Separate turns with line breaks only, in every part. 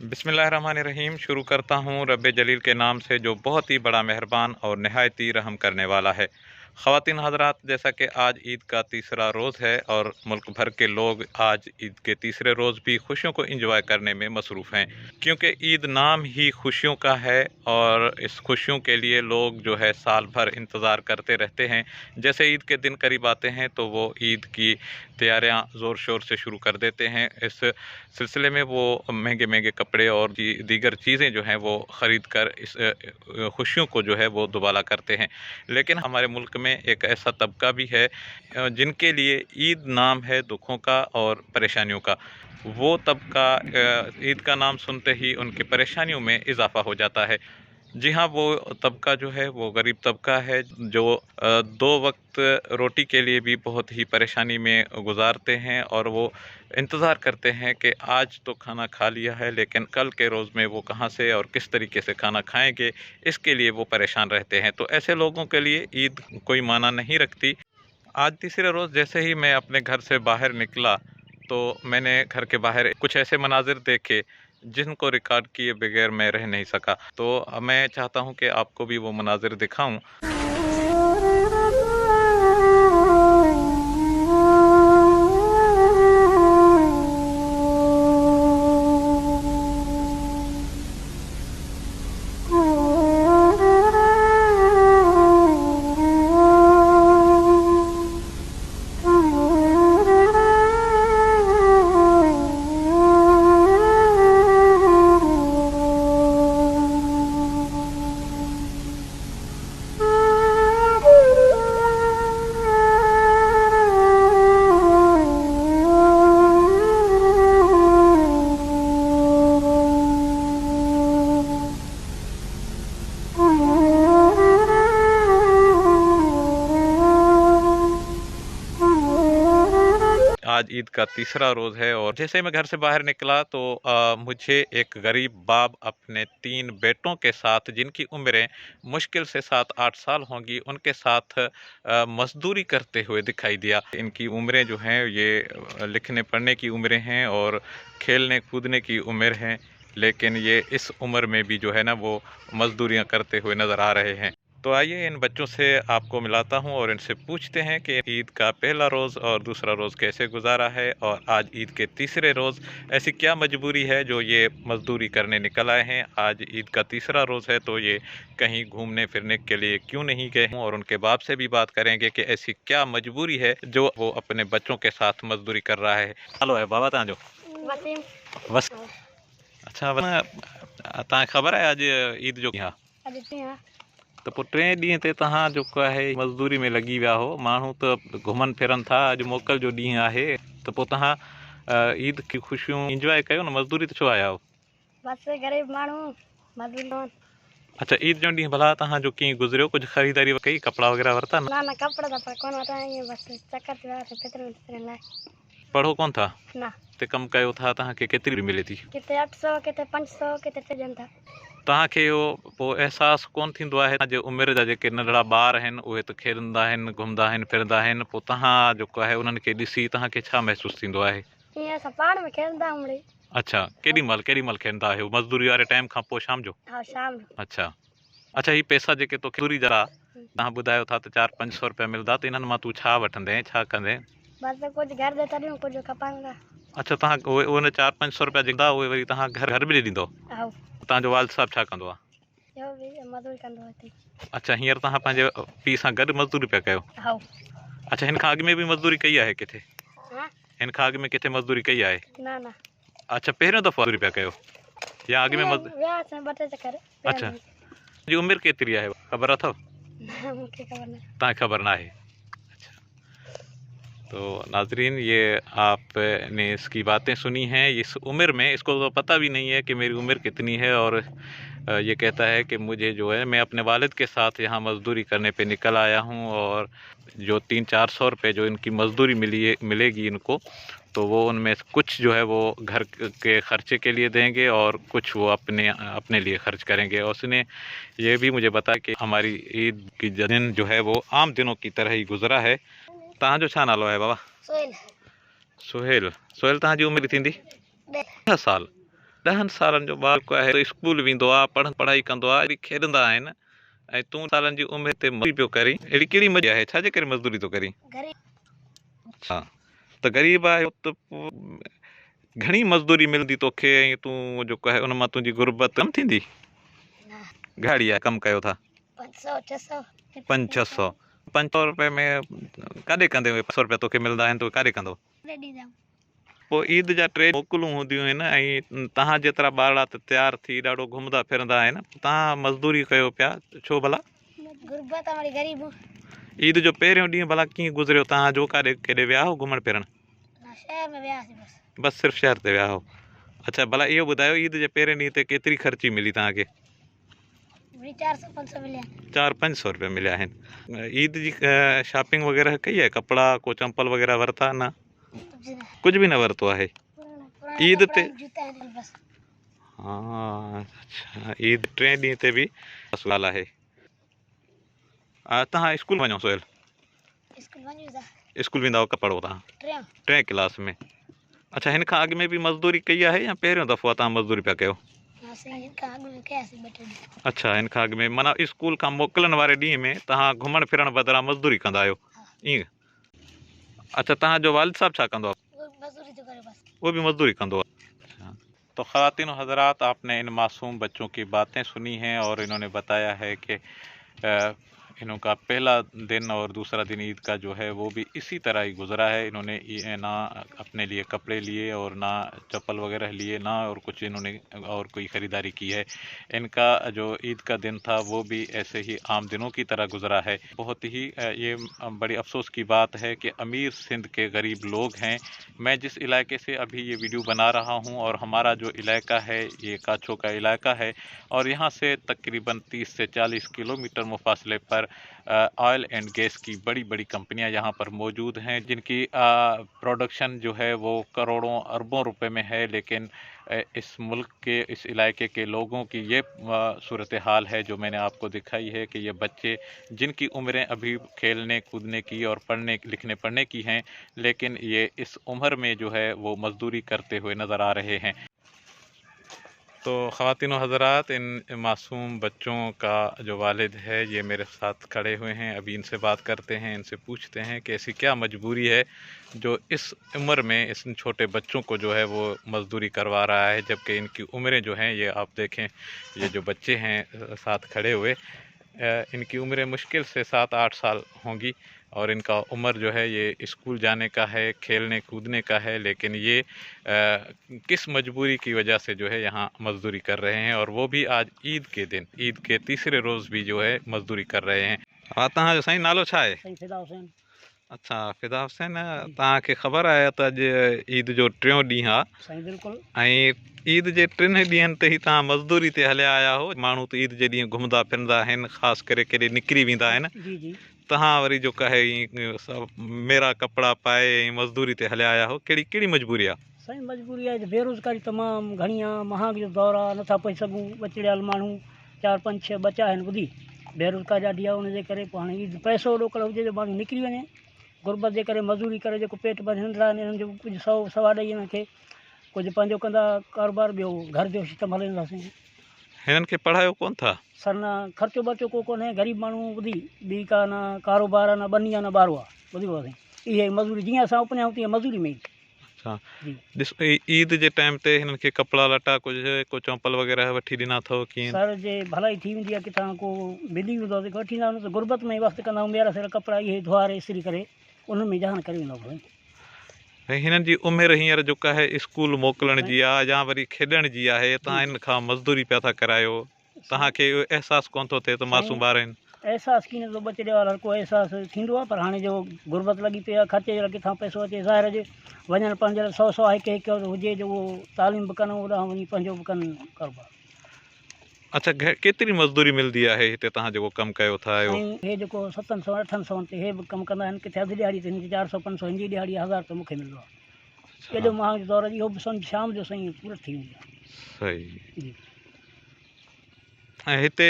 बिस्मिल्लाहिर्रहमानिर्रहीम। शुरू करता हूँ रब्बे जलील के नाम से जो बहुत ही बड़ा मेहरबान और नहायत ही रहम करने वाला है। ख़वातीन हज़रात, जैसा कि आज ईद का तीसरा रोज़ है और मुल्क भर के लोग आज ईद के तीसरे रोज़ भी खुशियों को इंजॉय करने में मसरूफ़ हैं, क्योंकि ईद नाम ही खुशियों का है और इस खुशियों के लिए लोग जो है साल भर इंतज़ार करते रहते हैं। जैसे ईद के दिन करीब आते हैं तो वो ईद की तैयारियां ज़ोर शोर से शुरू कर देते हैं। इस सिलसिले में वो महंगे महंगे कपड़े और दीगर चीज़ें जो हैं वो ख़रीद कर इस खुशियों को जो है वो दुबाला करते हैं। लेकिन हमारे मुल्क में एक ऐसा तबका भी है जिनके लिए ईद नाम है दुखों का और परेशानियों का। वो तबका ईद का नाम सुनते ही उनकी परेशानियों में इजाफ़ा हो जाता है। जी हाँ, वो तबका जो है वो गरीब तबका है जो 2 वक़्त रोटी के लिए भी बहुत ही परेशानी में गुज़ारते हैं और वो इंतज़ार करते हैं कि आज तो खाना खा लिया है, लेकिन कल के रोज़ में वो कहाँ से और किस तरीके से खाना खाएँगे, इसके लिए वो परेशान रहते हैं। तो ऐसे लोगों के लिए ईद कोई मायना नहीं रखती। आज तीसरे रोज़ जैसे ही मैं अपने घर से बाहर निकला, तो मैंने घर के बाहर कुछ ऐसे मनाज़िर देखे जिनको रिकॉर्ड किए बगैर मैं रह नहीं सका। तो मैं चाहता हूँ कि आपको भी वो मनाज़िर दिखाऊँ। आज ईद का तीसरा रोज़ है और जैसे ही मैं घर से बाहर निकला तो मुझे एक गरीब बाप अपने 3 बेटों के साथ, जिनकी उम्रें मुश्किल से 7-8 साल होंगी, उनके साथ मज़दूरी करते हुए दिखाई दिया। इनकी उम्रें जो हैं ये लिखने पढ़ने की उम्रें हैं और खेलने कूदने की उम्र हैं, लेकिन ये इस उम्र में भी जो है ना वो मज़दूरियाँ करते हुए नज़र आ रहे हैं। तो आइए इन बच्चों से आपको मिलाता हूँ और इनसे पूछते हैं कि ईद का पहला रोज़ और दूसरा रोज़ कैसे गुजारा है और आज ईद के तीसरे रोज़ ऐसी क्या मजबूरी है जो ये मज़दूरी करने निकल आए हैं। आज ईद का तीसरा रोज़ है तो ये कहीं घूमने फिरने के लिए क्यों नहीं गए हैं, और उनके बाप से भी बात करेंगे कि ऐसी क्या मजबूरी है जो वो अपने बच्चों के साथ मज़दूरी कर रहा है। हेलो है बाबा तव्हांजो?
वसीम।
बस अच्छा, तव्हांखे ख़बर आहे अॼु ईद जो? हाँ।
हाँ।
तो पोइ 3 ॾींहं ते तव्हां जेको आहे मज़दूरी में लॻी विया हो। माण्हू त घुमनि फिरनि था, अॼु मोकल जो ॾींहुं आहे, त पोइ तव्हां ईद की ख़ुशियूं इंजॉय कयो न, मज़दूरी त छो आया हो?
बस गरीब माण्हू मज़दूर।
अच्छा, ईद जो ॾींहुं भला तव्हांजो कीअं गुज़रियो? कुझु ख़रीदारी कई, कपिड़ा वग़ैरह वरिता न?
ना कपिड़ा त पर कोन वरिता, ईअं बसि चकर ते वियासीं फितरनि लाइ।
पढ़ो कोन था?
ना।
ते कमु कयो था, तव्हांखे केतिरी मिले थी?
किथे 800, किथे 500, किथे 3 था।
तव्हांखे इहो पोइ अहसासु कोन थींदो आहे जे उमिरि जा जेके नंढड़ा ॿार आहिनि उहे त खेॾंदा आहिनि, घुमंदा आहिनि, फिरंदा आहिनि, पोइ तव्हां जेको आहे उन्हनि खे ॾिसी तव्हांखे छा महसूसु थींदो आहे?
ईअं असां पाण में खेॾंदा आहियूं मिड़ई।
अच्छा, केॾी महिल खेॾंदा आहियो? मज़दूरी वारे टाइम खां पोइ शाम जो?
हा, शाम जो।
अच्छा, ही पैसा जेके तोखे मज़दूरी जा तव्हां ॿुधायो था त 400-500 रुपया मिलंदा, त इन्हनि मां तूं छा वठंदे, छा कंदे?
बसि कुझु घर जे तॾहिं कुझु खपंदा।
अच्छा, तव्हां उहे 400-500 रुपया जेका उहे वरी तव्हां घर बि ॾई ॾींदो?
हा।
तव्हांजो वालिद साहिबु छा कंदो आहे?
मज़दूरी कंदो आहे।
अच्छा, हींअर तव्हां पंहिंजे पीउ सां गॾु मज़दूरी पिया कयो?
हा।
अच्छा, हिन खां अॻु में बि मज़दूरी कई आहे किथे?
हा।
हिन खां अॻु में किथे मज़दूरी कई आहे?
ना ना।
अच्छा, पहिरियों दफ़ो मज़दूरी पिया कयो या अॻु में
वियासीं 2-3 चकर।
अच्छा, जी उमिरि केतिरी आहे ख़बर अथव?
मूंखे ख़बर न।
तव्हांखे ख़बर न आहे? तो नाजरीन, ये आपने इसकी बातें सुनी हैं। इस उम्र में इसको तो पता भी नहीं है कि मेरी उम्र कितनी है, और ये कहता है कि मुझे जो है मैं अपने वालिद के साथ यहाँ मज़दूरी करने पे निकल आया हूँ, और जो 300-400 रुपये जो इनकी मज़दूरी मिलेगी इनको, तो वो उनमें कुछ जो है वो घर के ख़र्चे के लिए देंगे और कुछ वो अपने लिए ख़र्च करेंगे। और उसने ये भी मुझे बताया कि हमारी ईद की दिन जो है वो आम दिनों की तरह ही गुज़रा है। तव्हांजो छा नालो आहे बाबा?
सोहेल।
सुहेल। सुहेल, तव्हांजी उमिरि थींदी? 10 साल। 10 सालनि जो ॿार को आहे स्कूल वेंदो आहे, पढ़ाई कंदो आहे, वरी खेॾंदा आहिनि, ऐं तूं सालनि जी उमिरि ते मज़दूरी पियो करीं, अहिड़ी कहिड़ी मज़दूरी आहे, छाजे करे मज़दूरी थो करीं? अच्छा, त ग़रीब आहे त पोइ घणी मज़दूरी मिलंदी तोखे, ऐं तूं जेको आहे उन मां तुंहिंजी गुरबत कम थींदी? गाड़ी आहे, कमु कयो था
500 600
500 500 रुपए में काॾे कंदे 500 रुपया तोखे मिलंदा आहिनि, तो काॾे कंदो? पोइ ईद जा 3 मोकलूं हूंदियूं आहिनि, ऐं तव्हां जेतिरा ॿार त तयारु थी ॾाढो घुमंदा फिरंदा आहिनि, तव्हां मज़दूरी कयो पिया छो भला?
गुरबत हमारी गरीब
ईद जो पहिरियों ॾींहुं भला कीअं गुज़रियो तव्हांजो? केॾे विया हो घुमण फिरण?
शहर में विया
बस सिर्फ़ु शहर ते विया हो? अच्छा, भला इहो ॿुधायो, ईद जे पहिरें ॾींहं ते केतिरी ख़र्ची मिली तव्हांखे?
400 500 मिलिया
400 500 रुपया मिलिया आहिनि। ईद जी शॉपिंग वग़ैरह कई आहे? कपिड़ा को चंपल वग़ैरह वरिता? न, कुझु बि न वरितो आहे ईद ते? हा, अच्छा, ईद 3 ॾींहं ते बि सुवाल आहे। तव्हां स्कूल वञो सोहेल? स्कूल वेंदा हो, पढ़ो तव्हां 3 क्लास में? अच्छा, हिन खां अॻु में बि मज़दूरी कई आहे या पहिरियों दफ़ो आहे तव्हां मज़दूरी पिया कयो? अच्छा, हिन खां अॻु में माना स्कूल खां मोकिलण वारे ॾींहं में तव्हां घुमण फिरण बदिरां मज़दूरी कंदा आहियो, ईअं? अच्छा, तव्हांजो वालिद साहब छा कंदो आहे? वो भी मजदूरी कंदो है। तो ख़वातीन व हज़रात, आपने इन मासूम बच्चों की बातें सुनी हैं और इन्होंने बताया है कि इनका पहला दिन और दूसरा दिन ईद का जो है वो भी इसी तरह ही गुज़रा है। इन्होंने ना अपने लिए कपड़े लिए और ना चप्पल वगैरह लिए, ना और कुछ इन्होंने और कोई ख़रीदारी की है। इनका जो ईद का दिन था वो भी ऐसे ही आम दिनों की तरह गुज़रा है। बहुत ही ये बड़ी अफसोस की बात है कि अमीर सिंध के गरीब लोग हैं। मैं जिस इलाके से अभी ये वीडियो बना रहा हूँ और हमारा जो इलाका है ये काछो का इलाका है, और यहाँ से तकरीबन 30 से 40 किलोमीटर मुफासले पर ऑयल एंड गैस की बड़ी बड़ी कंपनियां यहाँ पर मौजूद हैं, जिनकी प्रोडक्शन जो है वो करोड़ों अरबों रुपए में है। लेकिन इस मुल्क के, इस इलाके के लोगों की ये सूरत हाल है जो मैंने आपको दिखाई है कि ये बच्चे जिनकी उम्रें अभी खेलने कूदने की और पढ़ने लिखने पढ़ने की हैं, लेकिन ये इस उम्र में जो है वो मजदूरी करते हुए नज़र आ रहे हैं। तो ख़वातीन व हज़रात, इन मासूम बच्चों का जो वालिद है ये मेरे साथ खड़े हुए हैं। अभी इनसे बात करते हैं, इनसे पूछते हैं कि ऐसी क्या मजबूरी है जो इस उम्र में इस छोटे बच्चों को जो है वो मज़दूरी करवा रहा है, जबकि इनकी उम्रें जो हैं, ये आप देखें, ये जो बच्चे हैं साथ खड़े हुए, इनकी उम्रें मुश्किल से 7-8 साल होंगी, और इनका उम्र जो है ये स्कूल जाने का है, खेलने कूदने का है, लेकिन ये किस मजबूरी की वजह से जो है यहाँ मजदूरी कर रहे हैं, और वो भी आज ईद के दिन, ईद के तीसरे रोज़ भी जो है मजदूरी कर रहे हैं। हाँ, तव्हांजो साईं नालो छा आहे?
फिदा हुसैन।
अच्छा, फिदा हुसैन, तव्हांखे ख़बर आहे त अॼु ईद जो 3 ॾींहुं आहे?
साईं बिल्कुलु।
ऐं ईद जे 3 ॾींहंनि ते ई तव्हां मज़दूरी ते हलिया आया हो। माण्हू त ईद जे ॾींहुं घुमंदा फिरंदा आहिनि, ख़ासि करे केॾे निकिरी वेंदा आहिनि,
जी जी।
तव्हां वरी जो कहे मेरा कपिड़ा पाए ऐं मज़दूरी ते हलिया आया हो, कहिड़ी मजबूरी आहे?
साईं मजबूरी आहे, बेरोज़गारी तमामु घणी आहे, महांग जो दौरु आहे, नथा पई सघूं, बचिड़ियल माण्हू 4 5 6 बचा आहिनि, ॿुधी बेरोज़गारी ॾाढी आहे, उनजे करे पोइ हाणे ईद पैसो रोकड़ हुजे जो माण्हू निकिरी वञे, गुरबत जे करे मज़दूरी करे जेको पेट भरे हलंदा आहिनि, इन्हनि जो कुझु सवा ॾेई हिननि खे कुझु पंहिंजो कंदा कारोबार, ॿियो घर जो सिस्टम हलाईंदासीं।
हिननि खे पढ़ायो कोन था?
सर न, ख़र्चो बर्चो को कोन्हे, ग़रीब माण्हू, ॿुधी ॿी का न कारोबार आहे, न बनी आहे, न ॿारो आहे, ॿुधी साईं, इहे मज़दूरी जीअं असां अपनायूं तीअं मज़दूरी में ई।
अच्छा, ॾिस, ईद जे टाइम ते हिननि खे कपिड़ा लटा को चंपल वग़ैरह वठी ॾिना अथव कीअं? सर जे भलाई थी वेंदी आहे, किथां को मिली वेंदो आहे वठी ईंदा आहियूं, त गुरबत में ई वक़्तु कंदा आहियूं, ॿीहर सेल कपिड़ा इहे धुआरे इस्त्री करे उन में जहान करे वेंदा आहियूं। ऐं हिननि जी उमिरि हींअर जेका आहे स्कूल मोकिलण जी आहे या वरी खेॾण जी आहे, तव्हां हिन खां मज़दूरी पिया था करायो, तव्हांखे अहसासु कोन थो थिए त मासूम ॿार आहिनि?
एहसासु कीअं थो बचिड़े वारा को एहसासु थींदो आहे, पर हाणे जो गुरबत लॻी पई आहे, ख़र्चे जे लाइ किथां पैसो अचे, ज़ाहिर जे वञण पंहिंजे लाइ 100 हिकु हुजे जो उहो तालीम बि कनि, ओॾां वञी पंहिंजो बि कनि कारोबार।
अच्छा, केतिरी मज़दूरी मिलंदी आहे हिते तव्हां जेको कमु कयो था?
ऐं हे जेको 700 800 ते हे बि कमु कंदा आहिनि, किथे अधु ॾियारी ते हिनजी 400 500, हिनजी ॾियारी 1000 त मूंखे मिलंदो आहे। एॾो महांग जो दौर, इहो बि शाम जो साईं पूरो थी वेंदी आहे।
सही। हिते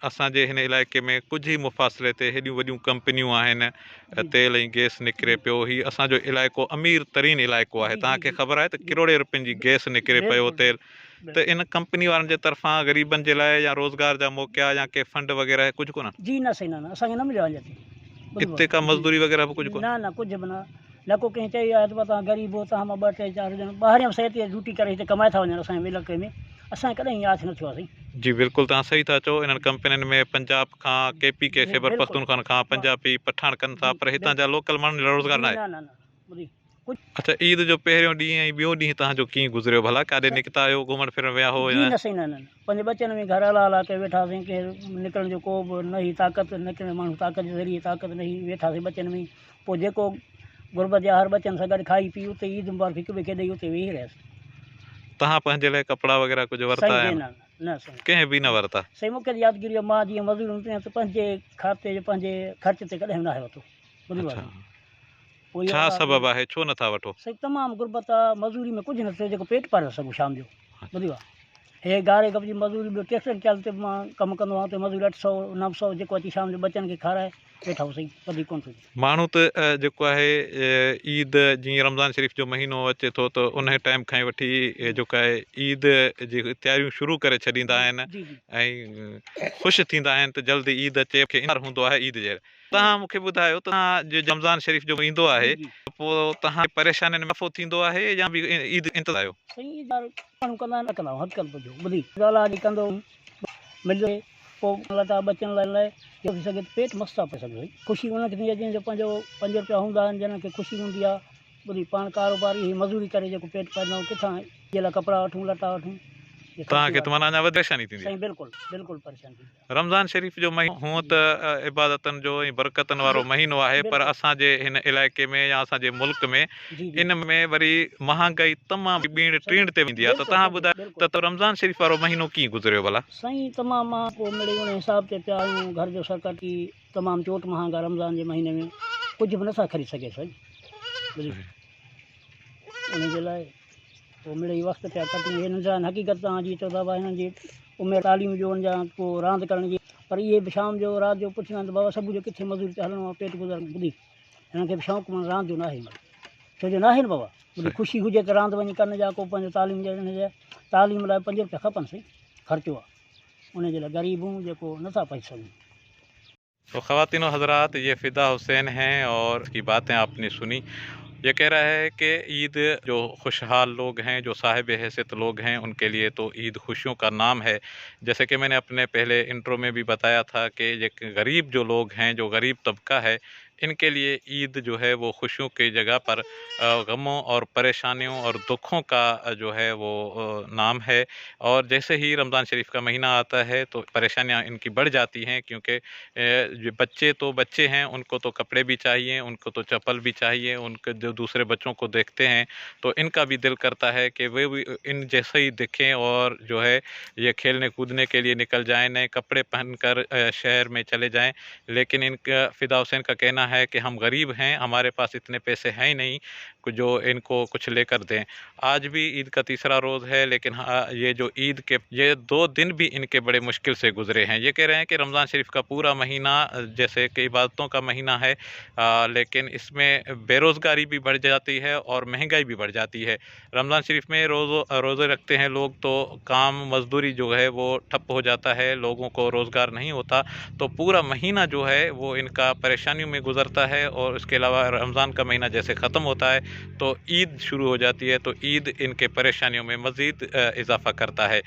असांजे हिन इलाइक़े में कुझु ई मुफ़ासिले ते हेॾियूं वॾियूं कंपनियूं आहिनि,
जी
तेल ऐं गैस निकिरे
जी
पियो। हीउ असांजो इलाइक़ो अमीर तरीन इलाइक़ो आहे,
जी जी
तव्हांखे
जी
ख़बर आहे त
जी
किरोड़े रुपयनि जी गैस निकिरे पियो,
बिल्कुलु
तेल।
बिल्कुलु
त
बिल्कुलु
इन कंपनी वारनि जे तरफ़ां ग़रीबनि जे लाइ या रोज़गार जा मौक़ा या के फंड वग़ैरह कुझु कोन?
जी न साईं, न असांखे न मिलियो आहे अञा ताईं। ॿुधिबो
इते का
जी
मज़दूरी वग़ैरह बि कुझु कोन?
न न कुझु बि न को कंहिं चई आहे त तव्हां ग़रीब हो, तव्हां मां 2 3 4 ॼणा ॿाहिरियां शहर ते ड्यूटी करे हिते कमाए था वञनि असांजे इलाइक़े में। असांखे कॾहिं यादि न थियो आहे साईं।
जी बिल्कुलु, तव्हां सही था चओ। इन्हनि कंपनियुनि में पंजाब खां KPK ख़ैबर
बिल्कुलु
पख्तूनख्वा खां पंजाबी पठाण कनि था,
जी
पर हितां जा
बिल्कुलु
लोकल माण्हुनि जो रोज़गार
जी
न आहे।
न न न ॿुधी कुझु
अच्छा, ईद जो पहिरियों ॾींहुं ऐं ॿियों ॾींहुं तव्हांजो कीअं गुज़रियो भला? काॾे निकिता आहियो, घुमण फिरण विया हो
जी
या?
न साईं, न न पंहिंजे बचनि में घर हला हला के वेठासीं, के निकिरण जो को बि न ही ताक़त, निकिरे माण्हू ताक़त जे ज़रिए ताक़त न ही, वेठासीं बचनि में। पोइ जेको गुरबत जा हर बचनि सां गॾु खाई पी उते ईद मुबारक हिक ॿिए खे ॾेई उते वेही रहियासीं।
तव्हां पंहिंजे लाइ कपिड़ा वग़ैरह कुझु वरिता
साईं
आहिनि?
न न साईं,
कंहिं बि न वरिता?
साईं मूंखे यादगिरी आहे, मां जीअं मज़दूरी कयां त पंहिंजे खाते जो पंहिंजे ख़र्च ते कॾहिं न आहे वरितो। ॿुधिबो आहे
अच्छा,
साईं। पोइ इहो
छा
आहे
सबबु आहे, छो नथा वठो?
साईं तमामु गुरबत आहे, मज़दूरी में कुझु न थियो जेको पेट पारे सघूं शाम जो।
अच्छा।
ॿुधिबो आहे, हे गारे गप जी मज़दूरी, ॿियो टेक्सटाइल चाल ते मां कमु कंदो आहियां, उते मज़दूरी 800 900 जेको अची शाम जो बचनि खे खाराए वेठा हो साईं, वधीक कोन थो थिए।
माण्हू त जेको आहे ईद जीअं रमज़ान शरीफ़ जो महीनो अचे थो त उन टाइम खां ई वठी जेको आहे ईद जी तयारियूं शुरू करे छॾींदा आहिनि
जी जी
ऐं ख़ुशि थींदा आहिनि त जल्दी ईद अचे, खे इंतज़ारु हूंदो आहे ईद जे। तव्हां मूंखे ॿुधायो, तव्हां जो रमज़ान शरीफ़ जो ईंदो आहे
जी जी
पोइ तव्हां परेशानियुनि में नफ़ो थींदो आहे या बि ईद इंतज़ारु आहियो?
साईं माण्हू कंदा न कंदा हद कर ॿुधो ॿुधी ॻाल्हि आहे कंदो मिले पोइ लटा बचण लाइ जो थी सघे पेट मस्तु आहे सघे साईं। ख़ुशी उनखे थींदी आहे जंहिंजो पंहिंजो 5 रुपया हूंदा आहिनि, जंहिं खे ख़ुशी हूंदी आहे। ॿुधी पाण कारोबारी मज़दूरी करे जेको पेट पाईंदा किथां जे लाइ कपिड़ा वठूं लटा वठूं,
तव्हांखे त माना अञा वधि परेशानी थींदी आहे।
साईं बिल्कुलु बिल्कुलु परेशानी थींदी आहे।
रमज़ान शरीफ़ जो महीनो हूअं त इबादतनि जो ऐं बरकतनि वारो महीनो आहे, पर
बिल्कुलु
असांजे हिन इलाइक़े में या असांजे मुल्क में
जी जी
इन में वरी महांगाई तमामु ॿीण टीण ते वेंदी आहे। त तव्हां ॿुधायो
बिल्कुलु
त रमज़ान शरीफ़ वारो महीनो कीअं गुज़रियो भला?
साईं तमामु मां पोइ मिड़ी उन हिसाब ते पिया आहियूं, घर जो सरकती तमामु चोट महांगा रमज़ान जे महीने में कुझु बि नथा ख़रीद सघे साईं। ॿुधी उनजे लाइ पोइ मिड़ई वक़्तु पिया कटियूं। हिननि सां हक़ीक़त तव्हां जी चओ था भाई हिननि जी उमिरि तालीम जो वञा पोइ रांदि करण जी, पर इहे बि शाम जो राति जो पुछंदा आहिनि त बाबा सुबुह जो किथे मज़दूरी ते हलणो आहे, पेट गुज़ारण। ॿुधी हिननि खे बि शौक़ु माना रांदि जो न आहे, छो जो न आहे न बाबा। ॿुधी ख़ुशी हुजे त रांदि वञी करण जा, को पंहिंजो तालीम जे हिन तालीम लाइ 5 रुपया खपनि साईं, ख़र्चो आहे उनजे लाइ ग़रीब हूं जेको नथा पहुची सघूं।
तो ख़वातीन व हज़रात, ये फ़िदा हुसैन हैं और की बातें आपने सुनी। ये कह रहा है कि ईद जो खुशहाल लोग हैं, जो साहिब हैसियत लोग हैं, उनके लिए तो ईद खुशियों का नाम है। जैसे कि मैंने अपने पहले इंट्रो में भी बताया था कि ये गरीब जो लोग हैं, जो गरीब तबका है, इनके लिए ईद जो है वो खुशियों की जगह पर गमों और परेशानियों और दुखों का जो है वो नाम है। और जैसे ही रमज़ान शरीफ का महीना आता है तो परेशानियां इनकी बढ़ जाती हैं, क्योंकि जो बच्चे तो बच्चे हैं, उनको तो कपड़े भी चाहिए, उनको तो चप्पल भी चाहिए, उनके जो दूसरे बच्चों को देखते हैं तो इनका भी दिल करता है कि वे भी इन जैसे ही दिखें और जो है ये खेलने कूदने के लिए निकल जाएं, नए कपड़े पहनकर शहर में चले जाएं। लेकिन इनका फ़िदा हुसैन का कहना है कि हम गरीब हैं, हमारे पास इतने पैसे हैं ही नहीं जो इनको कुछ लेकर दें। आज भी ईद का तीसरा रोज़ है, लेकिन ये जो ईद के ये 2 दिन भी इनके बड़े मुश्किल से गुजरे हैं। ये कह रहे हैं कि रमज़ान शरीफ का पूरा महीना जैसे कि इबादतों का महीना है, लेकिन इसमें बेरोज़गारी भी बढ़ जाती है और महंगाई भी बढ़ जाती है। रमज़ान शरीफ में रोज़े रखते हैं लोग तो काम मज़दूरी जो है वो ठप हो जाता है, लोगों को रोज़गार नहीं होता, तो पूरा महीना जो है वो इनका परेशानियों में गुजरता है। और इसके अलावा रमज़ान का महीना जैसे ख़त्म होता है तो ईद शुरू हो जाती है, तो ईद इनके परेशानियों में मज़ीद इजाफ़ा करता है।